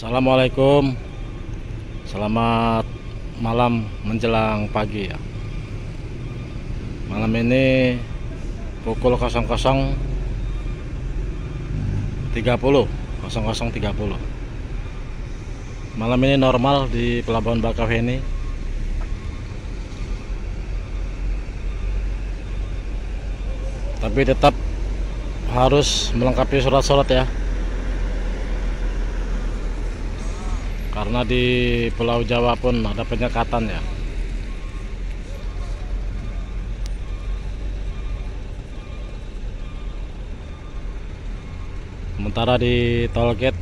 Assalamualaikum, selamat malam menjelang pagi ya. Malam ini pukul 00.30. Malam ini normal di Pelabuhan Bakauheni. Tapi tetap harus melengkapi surat-surat ya. Karena di Pulau Jawa pun ada penyekatan ya. Sementara di tol gate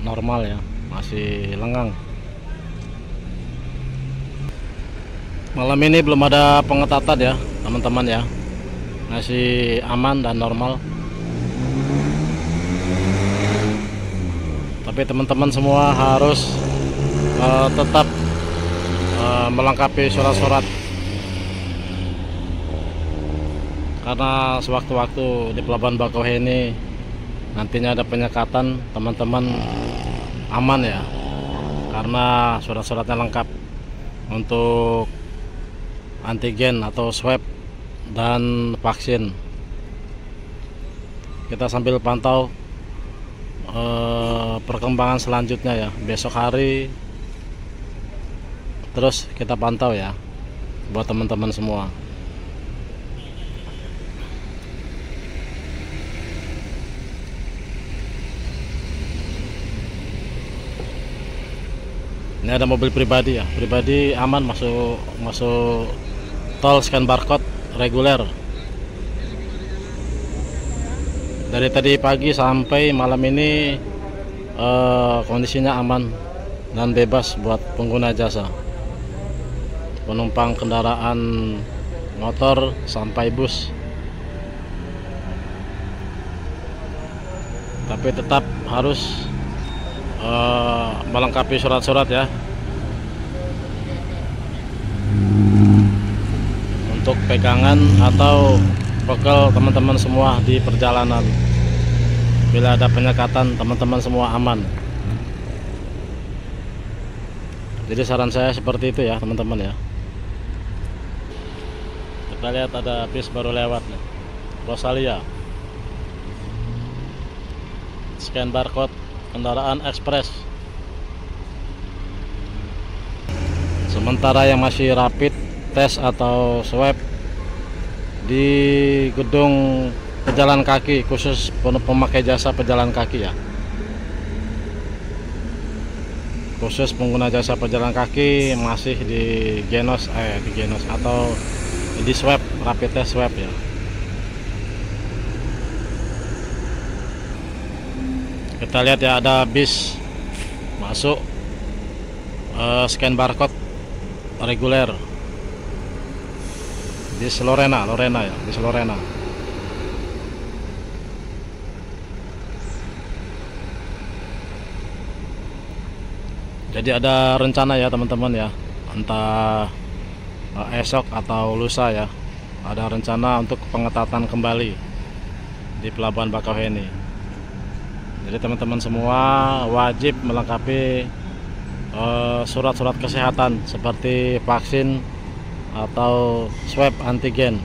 normal ya, masih lengang. Malam ini belum ada pengetatan ya teman-teman ya, masih aman dan normal. Tapi teman-teman semua harus tetap melengkapi surat-surat, karena sewaktu-waktu di Pelabuhan Bakauheni nantinya ada penyekatan, teman-teman aman ya, karena surat-suratnya lengkap untuk antigen atau swab dan vaksin. Kita sambil pantau perkembangan selanjutnya ya, besok hari terus kita pantau ya buat teman-teman semua. Ini ada mobil pribadi ya, pribadi aman masuk tol, scan barcode reguler. Dari tadi pagi sampai malam ini kondisinya aman dan bebas buat pengguna jasa, penumpang kendaraan motor sampai bus. Tapi tetap harus melengkapi surat-surat ya, untuk pegangan atau bekal teman-teman semua di perjalanan. Bila ada penyekatan, teman-teman semua aman. Jadi saran saya seperti itu ya teman-teman ya. Kita lihat ada bis baru lewat nih, Rosalia. Scan barcode kendaraan ekspres. Sementara yang masih rapid test atau swab di gedung pejalan kaki, khusus pemakai jasa pejalan kaki ya, khusus pengguna jasa pejalan kaki masih di genos atau di swab, rapid test swab ya. Kita lihat ya, ada bis masuk scan barcode reguler di Lorena ya, di Lorena. Jadi ada rencana ya teman-teman ya, entah esok atau lusa ya, ada rencana untuk pengetatan kembali di Pelabuhan Bakauheni. Jadi teman-teman semua wajib melengkapi surat-surat kesehatan seperti vaksin atau swab antigen.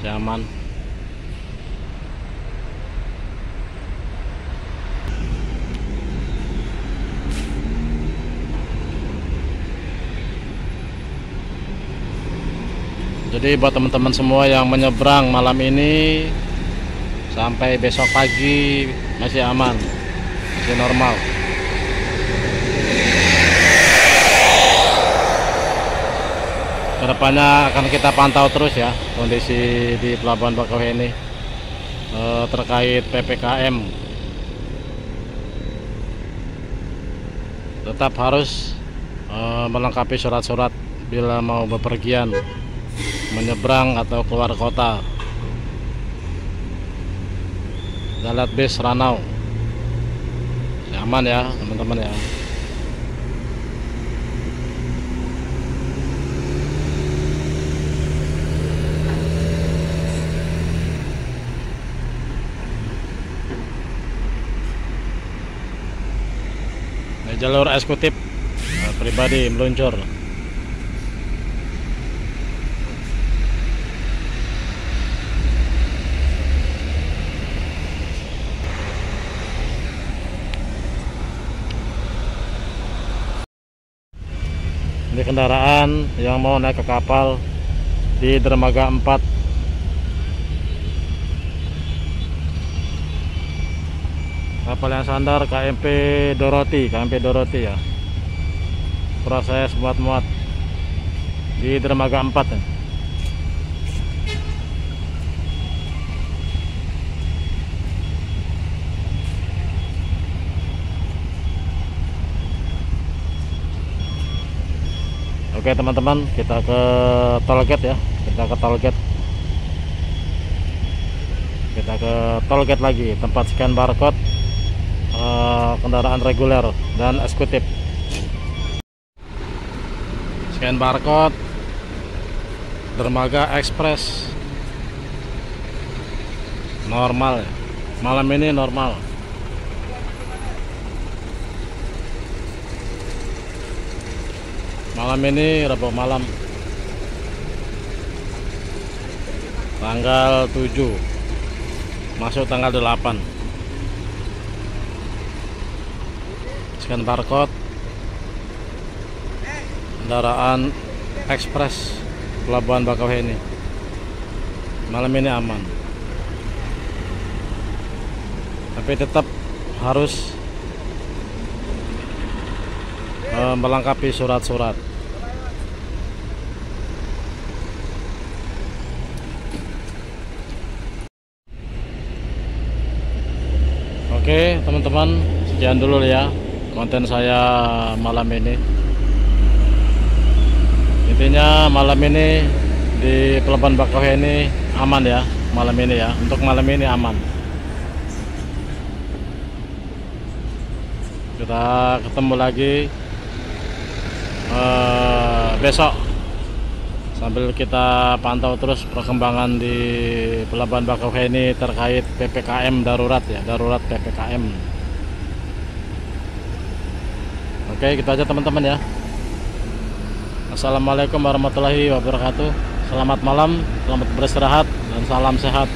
Aman. Jadi buat teman-teman semua yang menyeberang malam ini sampai besok pagi masih aman, masih normal. Kedepannya akan kita pantau terus ya kondisi di Pelabuhan Bakauheni terkait PPKM. Tetap harus melengkapi surat-surat bila mau bepergian, menyeberang atau keluar kota. Dalat bis Ranau aman ya teman-teman ya. jalur eksekutif pribadi meluncur. Ini kendaraan yang mau naik ke kapal di dermaga 4. Kapal yang sandar KMP Dorothy ya. Proses muat-muat di dermaga 4 ya. Oke teman-teman, kita ke tollgate ya. Kita ke tollgate lagi, tempat scan barcode kendaraan reguler dan eksekutif. Scan barcode dermaga ekspres normal ya. Malam ini normal. Malam ini Rabu malam tanggal 7 masuk tanggal 8. Scan barcode kendaraan ekspres Pelabuhan Bakauheni. Malam ini aman, tapi tetap harus melengkapi surat-surat. Oke teman-teman, sekian dulu ya konten saya malam ini. Intinya malam ini di Pelabuhan Bakauheni aman ya, malam ini ya. Untuk malam ini aman. Kita ketemu lagi besok sambil kita pantau terus perkembangan di Pelabuhan Bakauheni terkait PPKM darurat ya, darurat PPKM. Oke, gitu aja teman-teman ya. Assalamualaikum warahmatullahi wabarakatuh. Selamat malam, selamat beristirahat, dan salam sehat.